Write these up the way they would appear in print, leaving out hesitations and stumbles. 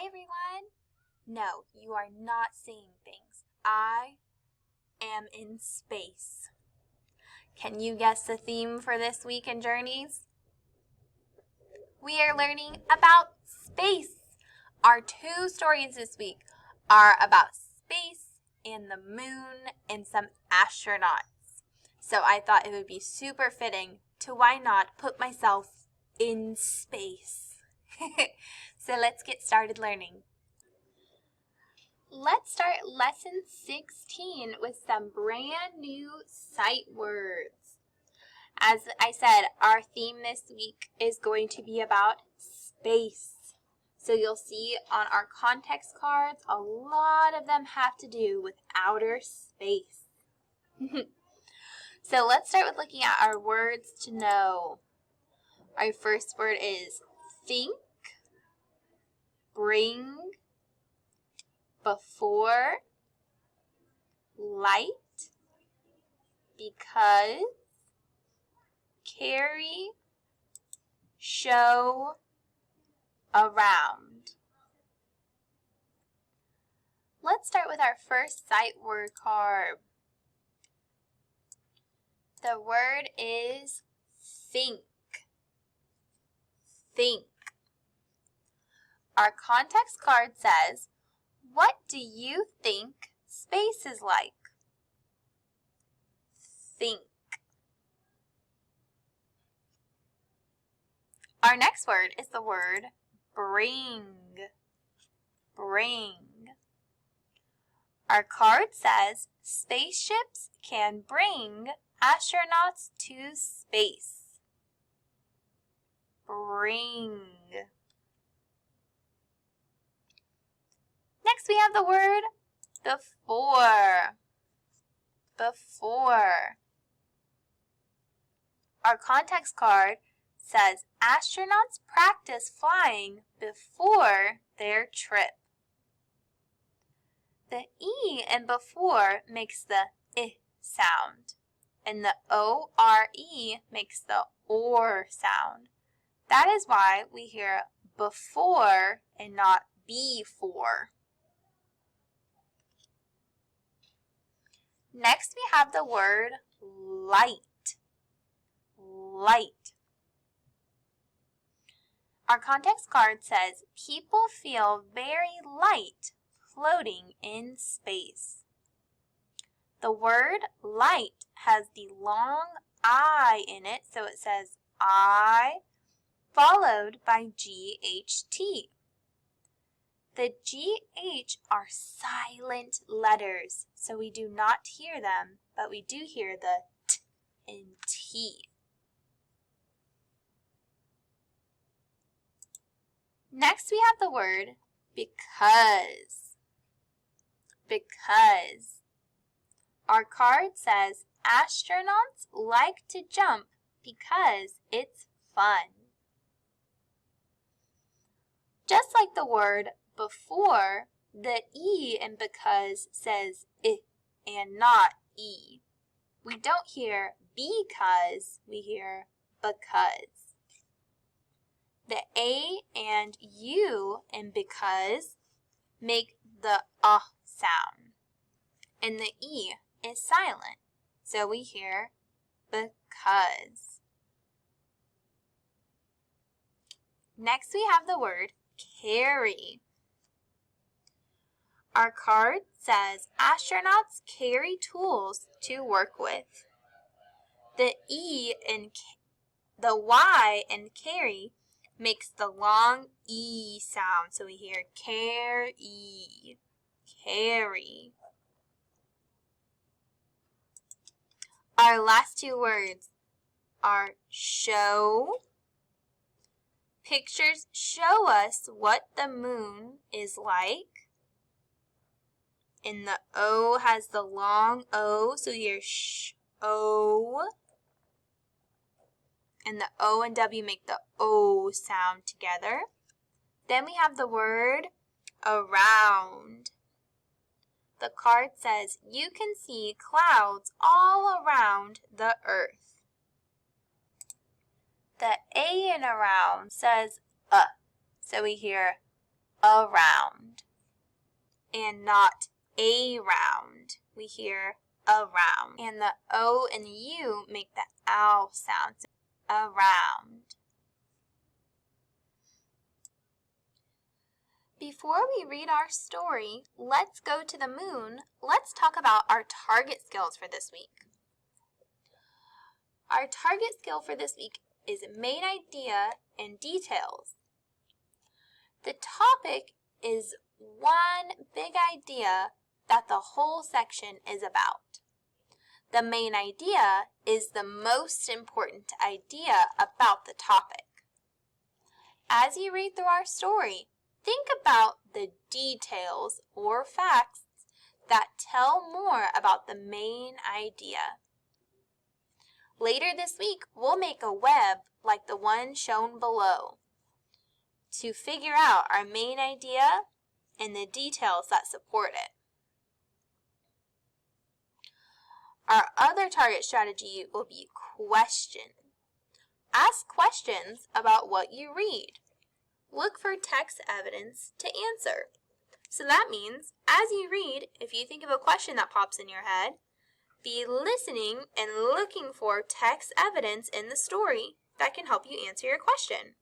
Hi everyone! No, you are not seeing things. I am in space. Can you guess the theme for this week in Journeys? We are learning about space. Our two stories this week are about space and the moon and some astronauts. So I thought it would be super fitting to why not put myself in space. So let's get started learning. Let's start lesson 16 with some brand new sight words. As I said, our theme this week is going to be about space. So you'll see on our context cards, a lot of them have to do with outer space. So let's start with looking at our words to know. Our first word is think, bring, before, light, because, carry, show, around. Let's start with our first sight word card. The word is think. Think. Our context card says, what do you think space is like? Think. Our next word is the word bring. Bring. Our card says spaceships can bring astronauts to space. Bring. Next we have the word before. Before. Our context card says astronauts practice flying before their trip. The E in before makes the I sound, and the O-R-E makes the OR sound. That is why we hear before and not before. Next we have the word light. Light. Our context card says people feel very light floating in space. The word light has the long I in it, so it says I followed by GHT. The GH are silent letters, so we do not hear them, but we do hear the T and T. Next we have the word because. Because. Our card says astronauts like to jump because it's fun. Just like the word before, the E in because says I and not E. We don't hear because, we hear because. The A and U in because make the sound, and the E is silent, so we hear because. Next we have the word carry. Our card says astronauts carry tools to work with. The E in the Y in carry makes the long E sound, so we hear carry, carry. Our last two words are show. Pictures show us what the moon is like. And the O has the long O, so you hear sh-O. And the O and W make the O sound together. Then we have the word around. The card says you can see clouds all around the earth. The A in around says so we hear around. And not around. We hear around. And the O and the U make the ow sound. Around. Before we read our story, let's go to the moon. Let's talk about our target skills for this week. Our target skill for this week is main idea and details. The topic is one big idea that the whole section is about. The main idea is the most important idea about the topic. As you read through our story, think about the details or facts that tell more about the main idea. Later this week, we'll make a web like the one shown below to figure out our main idea and the details that support it. Our other target strategy will be question. Ask questions about what you read. Look for text evidence to answer. So that means, as you read, if you think of a question that pops in your head, be listening and looking for text evidence in the story that can help you answer your question.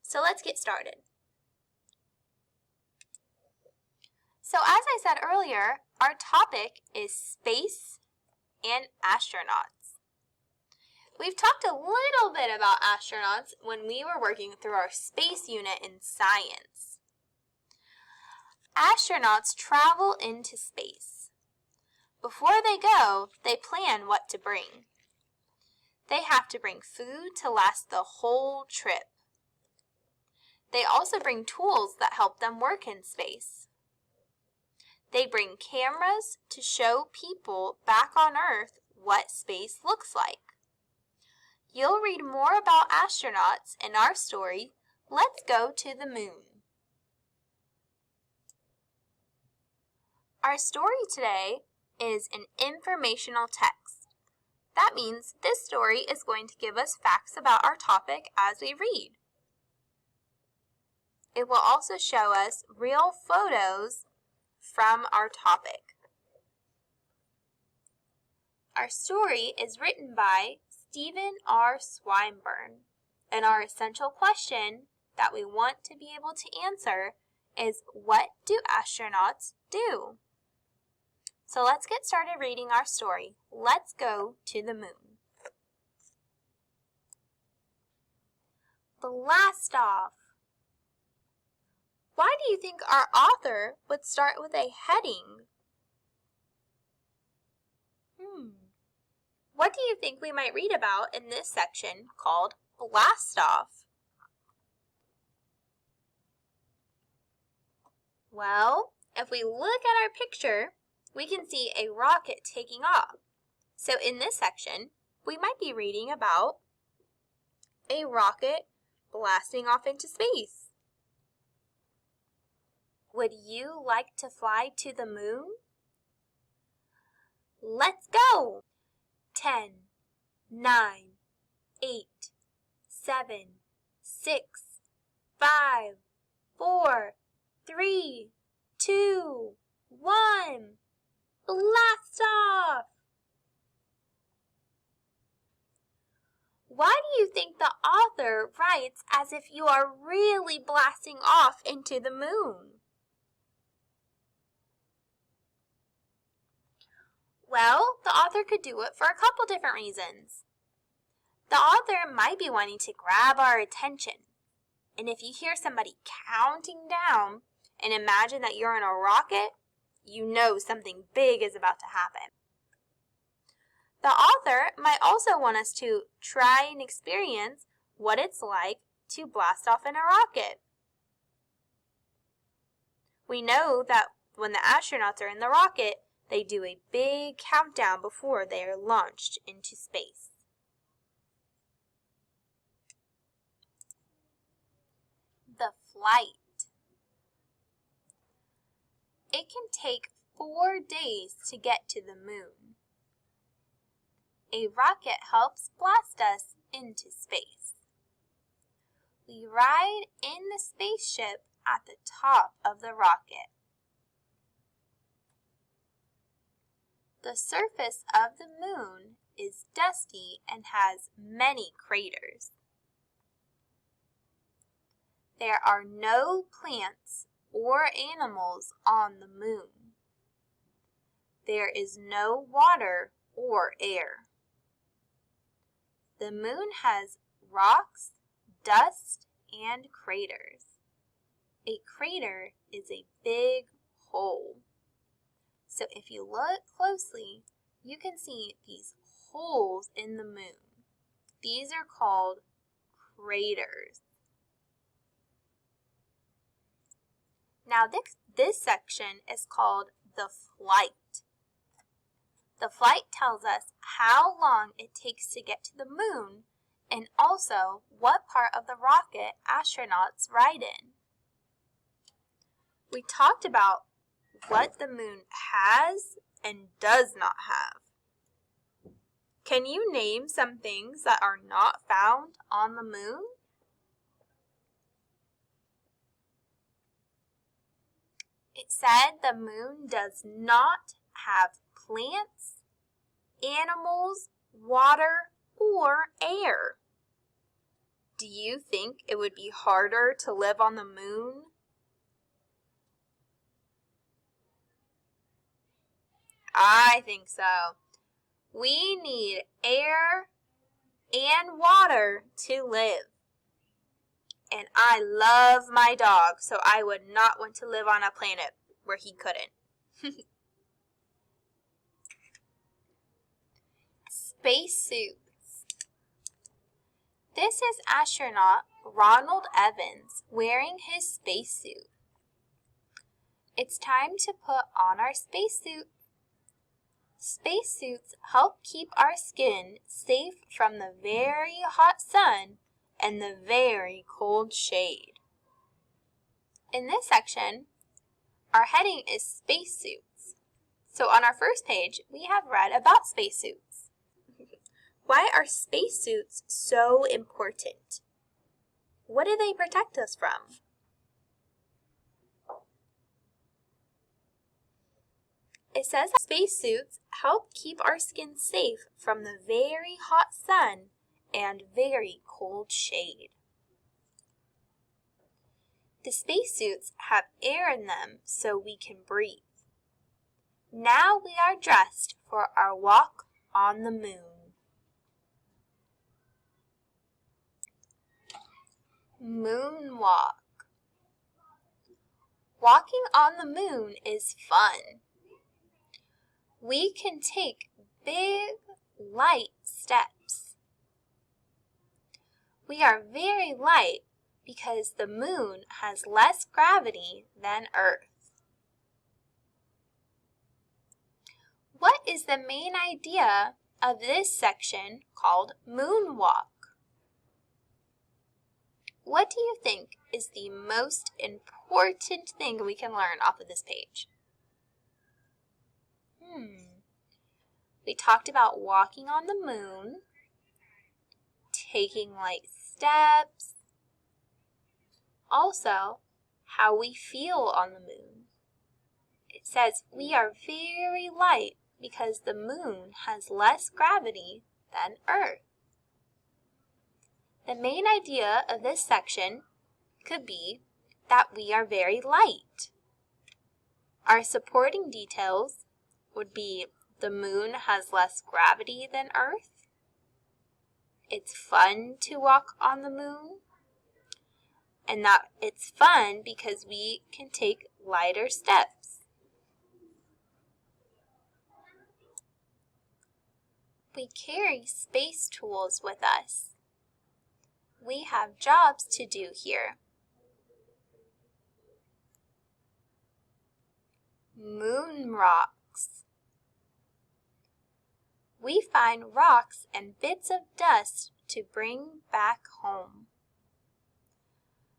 So let's get started. So as I said earlier, our topic is space and astronauts. We've talked a little bit about astronauts when we were working through our space unit in science. Astronauts travel into space. Before they go, they plan what to bring. They have to bring food to last the whole trip. They also bring tools that help them work in space. They bring cameras to show people back on Earth what space looks like. You'll read more about astronauts in our story, Let's Go to the Moon. Our story today is an informational text. That means this story is going to give us facts about our topic as we read. It will also show us real photos from our topic. Our story is written by Stephen R. Swinburne, and our essential question that we want to be able to answer is, what do astronauts do? So let's get started reading our story. Let's go to the moon. Blast off. Why do you think our author would start with a heading? What do you think we might read about in this section called Blast Off? Well, if we look at our picture, we can see a rocket taking off. So in this section, we might be reading about a rocket blasting off into space. Would you like to fly to the moon? Let's go! 10, 9, 8, 7, 6, 5, 4, 3, 2, 1. Blast off! Why do you think the author writes as if you are really blasting off into the moon? Well, the author could do it for a couple different reasons. The author might be wanting to grab our attention. And if you hear somebody counting down and imagine that you're in a rocket, you know something big is about to happen. The author might also want us to try and experience what it's like to blast off in a rocket. We know that when the astronauts are in the rocket, they do a big countdown before they are launched into space. The flight. It can take 4 days to get to the moon. A rocket helps blast us into space. We ride in the spaceship at the top of the rocket. The surface of the moon is dusty and has many craters. There are no plants or animals on the moon. There is no water or air. The moon has rocks, dust, and craters. A crater is a big hole. So if you look closely, you can see these holes in the moon. These are called craters. Now this section is called the flight. The flight tells us how long it takes to get to the moon and also what part of the rocket astronauts ride in. We talked about what the moon has and does not have. Can you name some things that are not found on the moon? It said the moon does not have plants, animals, water, or air. Do you think it would be harder to live on the moon? I think so. We need air and water to live. And I love my dog, so I would not want to live on a planet where he couldn't. Spacesuits. This is astronaut Ronald Evans wearing his spacesuit. It's time to put on our spacesuit. Spacesuits help keep our skin safe from the very hot sun and the very cold shade. In this section, our heading is spacesuits. So on our first page, we have read about spacesuits. Why are spacesuits so important? What do they protect us from? It says spacesuits help keep our skin safe from the very hot sun and very cold shade. The spacesuits have air in them so we can breathe. Now we are dressed for our walk on the moon. Moonwalk. Walking on the moon is fun. We can take big, light steps. We are very light because the moon has less gravity than Earth. What is the main idea of this section called Moonwalk? What do you think is the most important thing we can learn off of this page? We talked about walking on the moon, taking light steps, also how we feel on the moon. It says we are very light because the moon has less gravity than Earth. The main idea of this section could be that we are very light. Our supporting details would be the moon has less gravity than Earth. It's fun to walk on the moon. And that it's fun because we can take lighter steps. We carry space tools with us. We have jobs to do here. Moon rocks. We find rocks and bits of dust to bring back home.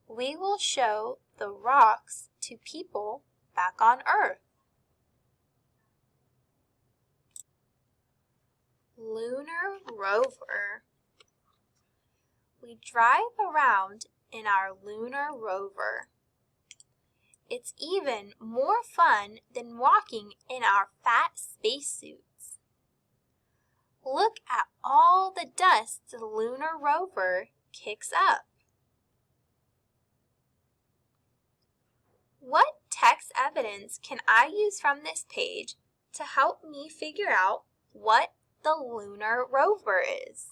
We will show the rocks to people back on Earth. Lunar rover. We drive around in our lunar rover. It's even more fun than walking in our fat spacesuits. Look at all the dust the lunar rover kicks up. What text evidence can I use from this page to help me figure out what the lunar rover is?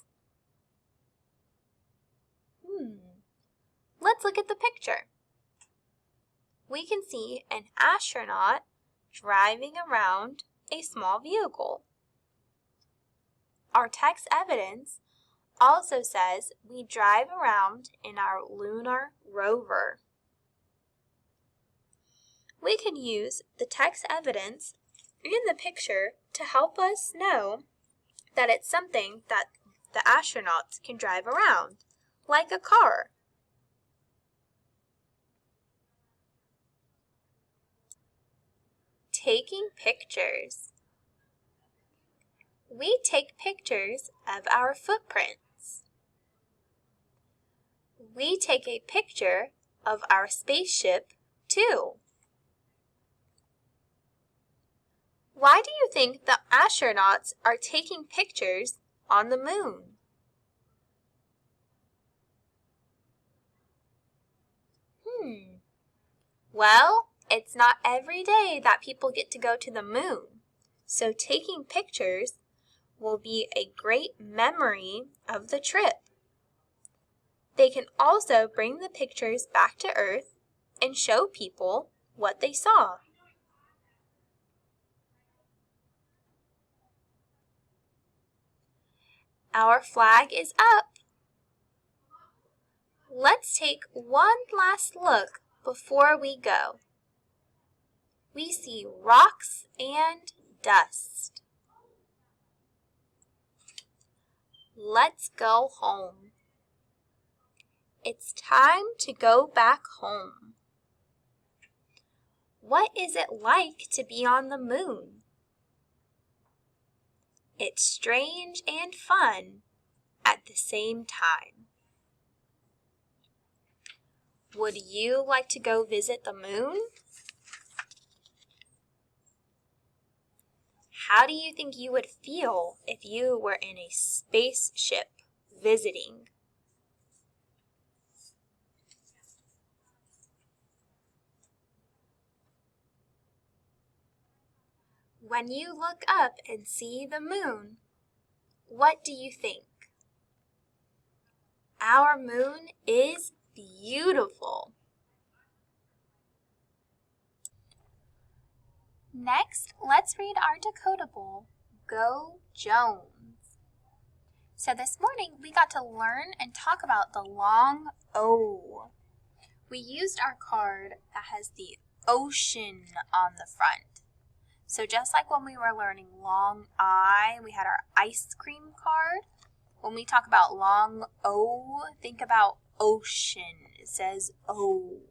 Let's look at the picture. We can see an astronaut driving around a small vehicle. Our text evidence also says we drive around in our lunar rover. We can use the text evidence in the picture to help us know that it's something that the astronauts can drive around, like a car. Taking pictures. We take pictures of our footprints. We take a picture of our spaceship, too. Why do you think the astronauts are taking pictures on the moon? Well, it's not every day that people get to go to the moon, so taking pictures will be a great memory of the trip. They can also bring the pictures back to Earth and show people what they saw. Our flag is up. Let's take one last look before we go. We see rocks and dust. Let's go home. It's time to go back home. What is it like to be on the moon? It's strange and fun at the same time. Would you like to go visit the moon? How do you think you would feel if you were in a spaceship visiting? When you look up and see the moon, what do you think? Our moon is beautiful. Next, let's read our decodable, Go Jones. So this morning, we got to learn and talk about the long O. We used our card that has the ocean on the front. So just like when we were learning long I, we had our ice cream card. When we talk about long O, think about ocean. It says O.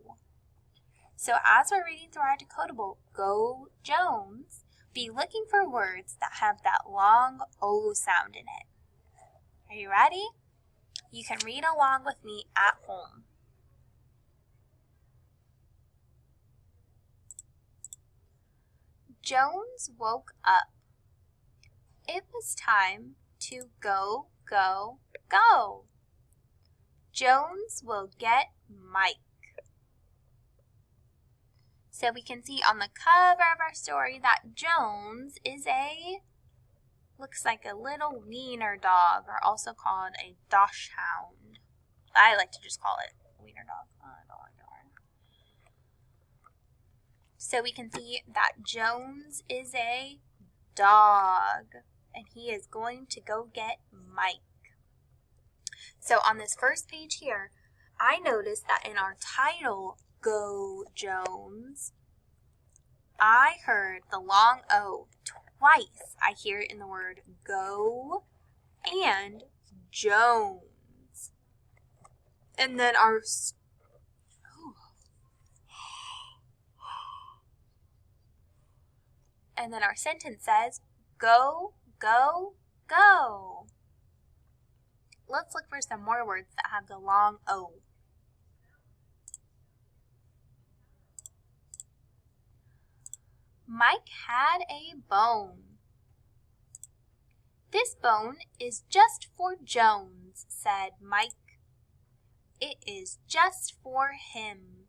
So as we're reading through our decodable, Go Jones, be looking for words that have that long O sound in it. Are you ready? You can read along with me at home. Jones woke up. It was time to go, go, go. Jones will get Mike. So we can see on the cover of our story that Jones is looks like a little wiener dog, or also called a dachshund. I like to just call it wiener dog. So we can see that Jones is a dog, and he is going to go get Mike. So on this first page here, I noticed that in our title, Go Jones, I heard the long O twice. I hear it in the word go and Jones. And then our sentence says, go, go, go. Let's look for some more words that have the long O. Mike had a bone. This bone is just for Jones, said Mike. It is just for him.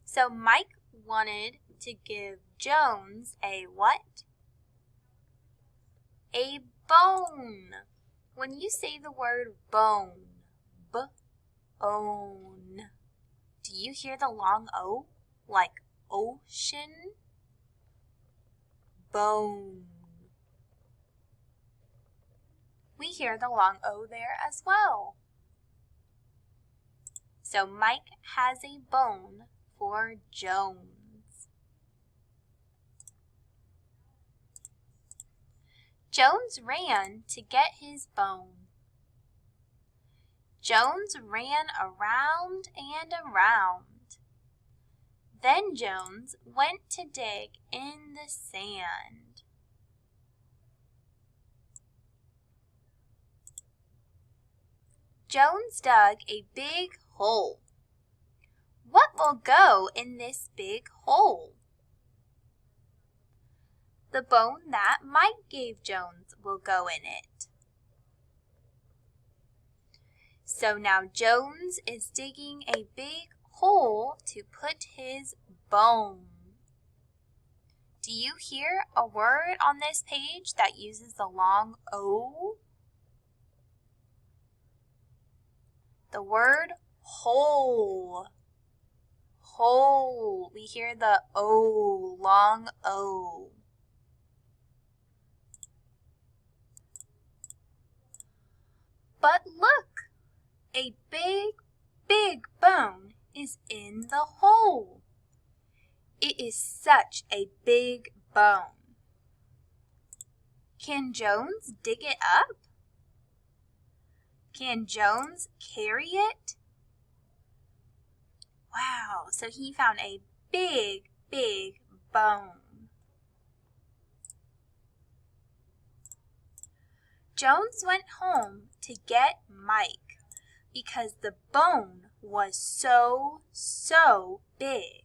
So Mike wanted to give Jones a what? A bone. When you say the word bone, b-one, do you hear the long O, like ocean? Bone. We hear the long O there as well. So Mike has a bone for Jones. Jones ran to get his bone. Jones ran around and around. Then Jones went to dig in the sand. Jones dug a big hole. What will go in this big hole? The bone that Mike gave Jones will go in it. So now Jones is digging a big hole to put his bone. Do you hear a word on this page that uses the long O? The word hole. Hole. We hear the O, long O. But look, a big, big bone is in the hole. It is such a big bone. Can Jones dig it up? Can Jones carry it? Wow, so he found a big, big bone. Jones went home to get Mike because the bone was so big.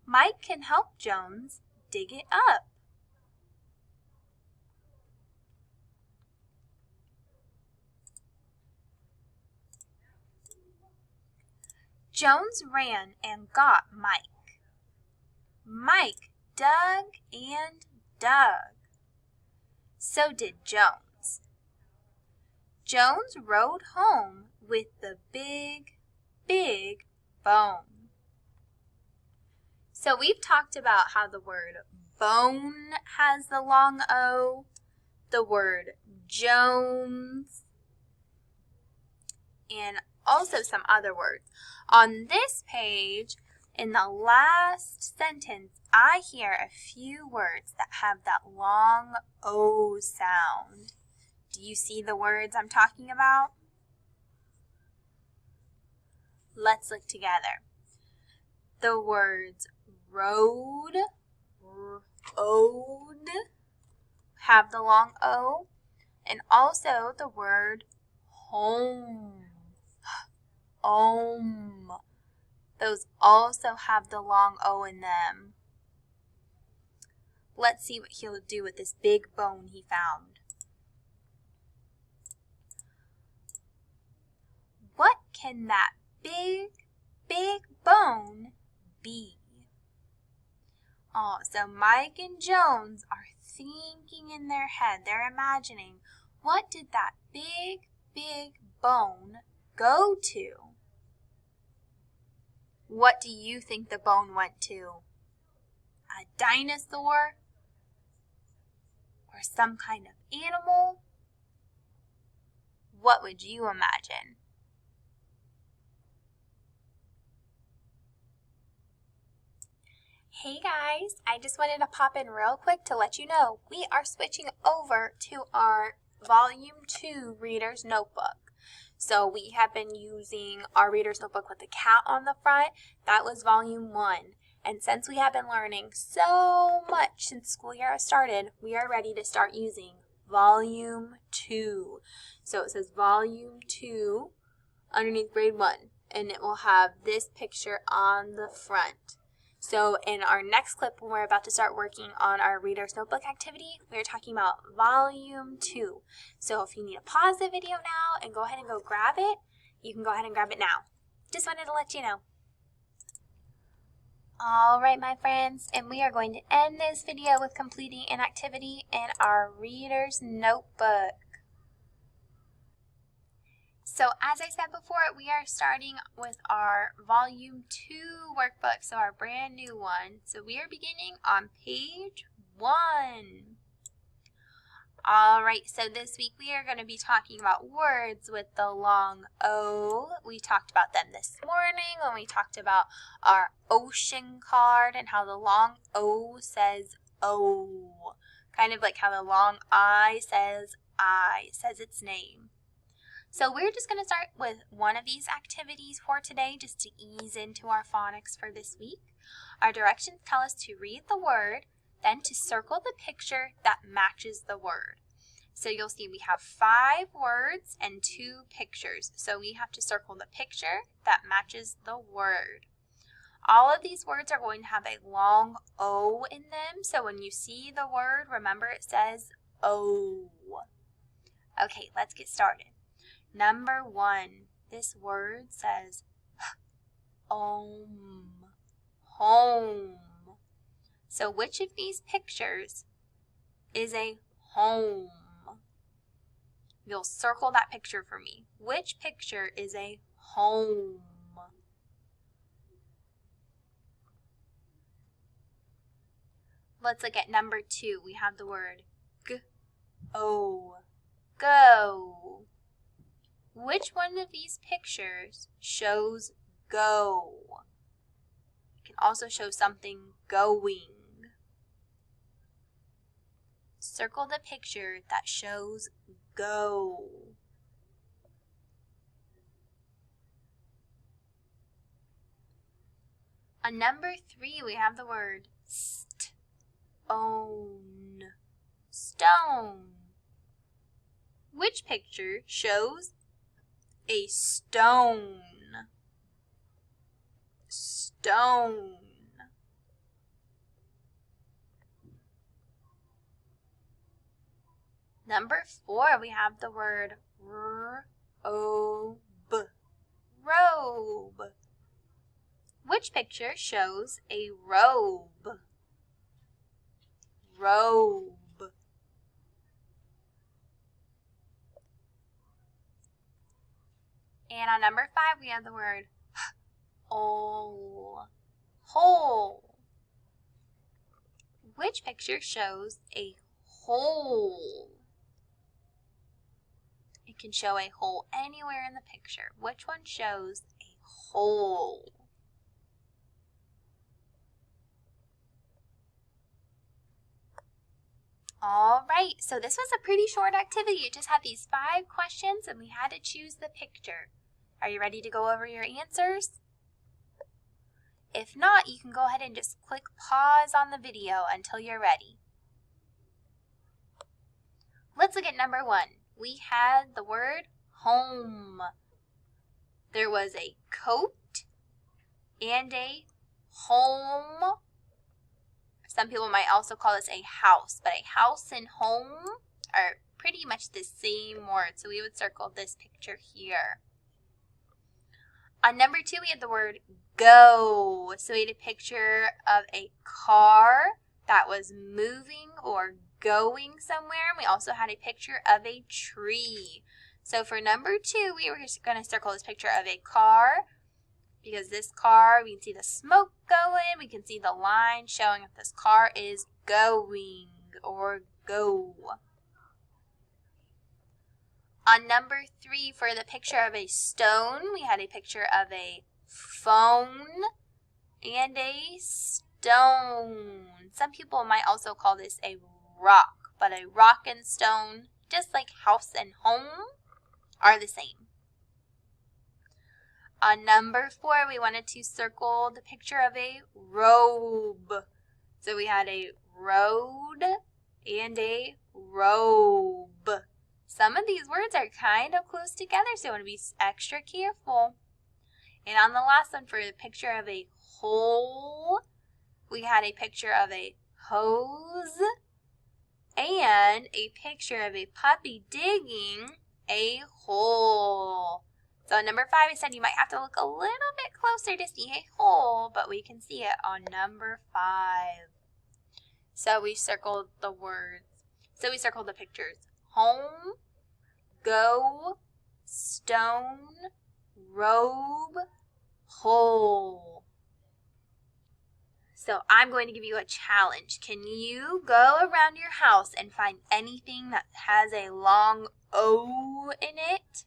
Mike can help Jones dig it up. Jones ran and got Mike. Mike dug and dug. So did Jones. Jones rode home with the big, big bone. So we've talked about how the word bone has the long O, the word Jones, and also some other words. On this page, in the last sentence, I hear a few words that have that long O sound. Do you see the words I'm talking about? Let's look together. The words road, ode, have the long O, and also the word home, om. Those also have the long O in them. Let's see what he'll do with this big bone he found. What can that big, big bone be? Oh, so Mike and Jones are thinking in their head. They're imagining, what did that big, big bone go to? What do you think the bone went to? A dinosaur? Or some kind of animal? What would you imagine? Hey guys, I just wanted to pop in real quick to let you know we are switching over to our Volume 2 Reader's Notebook. So we have been using our Reader's Notebook with the cat on the front. That was Volume 1. And since we have been learning so much since school year has started, we are ready to start using Volume 2. So it says Volume 2 underneath Grade 1. and it will have this picture on the front. So in our next clip, when we're about to start working on our Reader's Notebook activity, we're talking about Volume 2. So if you need to pause the video now and go ahead and go grab it, you can go ahead and grab it now. Just wanted to let you know. Alright, my friends, and we are going to end this video with completing an activity in our Reader's Notebook. So as I said before, we are starting with our Volume 2 workbook, so our brand new one. So we are beginning on page 1. Alright, so this week we are going to be talking about words with the long O. We talked about them this morning when we talked about our ocean card and how the long O says O. Kind of like how the long I says its name. So we're just going to start with one of these activities for today just to ease into our phonics for this week. Our directions tell us to read the word, then to circle the picture that matches the word. So you'll see we have 5 words and 2 pictures. So we have to circle the picture that matches the word. All of these words are going to have a long O in them. So when you see the word, remember it says O. Okay, let's get started. Number 1, this word says home. So which of these pictures is a home? You'll circle that picture for me. Which picture is a home? Let's look at number 2. We have the word go. Which one of these pictures shows go? It can also show something going. Circle the picture that shows go. On number 3, we have the word stone. Which picture shows a stone? Number 4, we have the word robe. Which picture shows a robe? And on number 5, we have the word hole. Which picture shows a hole? It can show a hole anywhere in the picture. Which one shows a hole? Alright, so this was a pretty short activity. It just had these 5 questions and we had to choose the picture. Are you ready to go over your answers? If not, you can go ahead and just click pause on the video until you're ready. Let's look at number 1. We had the word home. There was a coat and a home. Some people might also call this a house, but a house and home are pretty much the same word, so we would circle this picture here. On number 2, we had the word go. So we had a picture of a car that was moving or going somewhere. We also had a picture of a tree. So for number 2, we were just going to circle this picture of a car, because this car, we can see the smoke going. We can see the line showing if this car is going or go. On number 3, for the picture of a stone, we had a picture of a phone and a stone. Some people might also call this a rock, but a rock and stone, just like house and home, are the same. On number 4, we wanted to circle the picture of a robe. So we had a road and a robe. Some of these words are kind of close together, so you want to be extra careful. And on the last one, for a picture of a hole, we had a picture of a hose and a picture of a puppy digging a hole. So number 5, I said you might have to look a little bit closer to see a hole, but we can see it on number 5. So we circled the words. So we circled the pictures. Home, go, stone, robe, hole. So I'm going to give you a challenge. Can you go around your house and find anything that has a long O in it?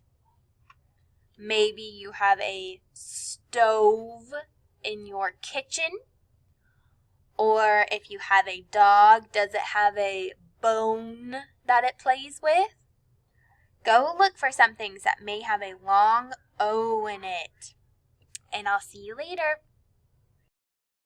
Maybe you have a stove in your kitchen. Or if you have a dog, does it have a bone that it plays with? Go look for some things that may have a long O in it. And I'll see you later.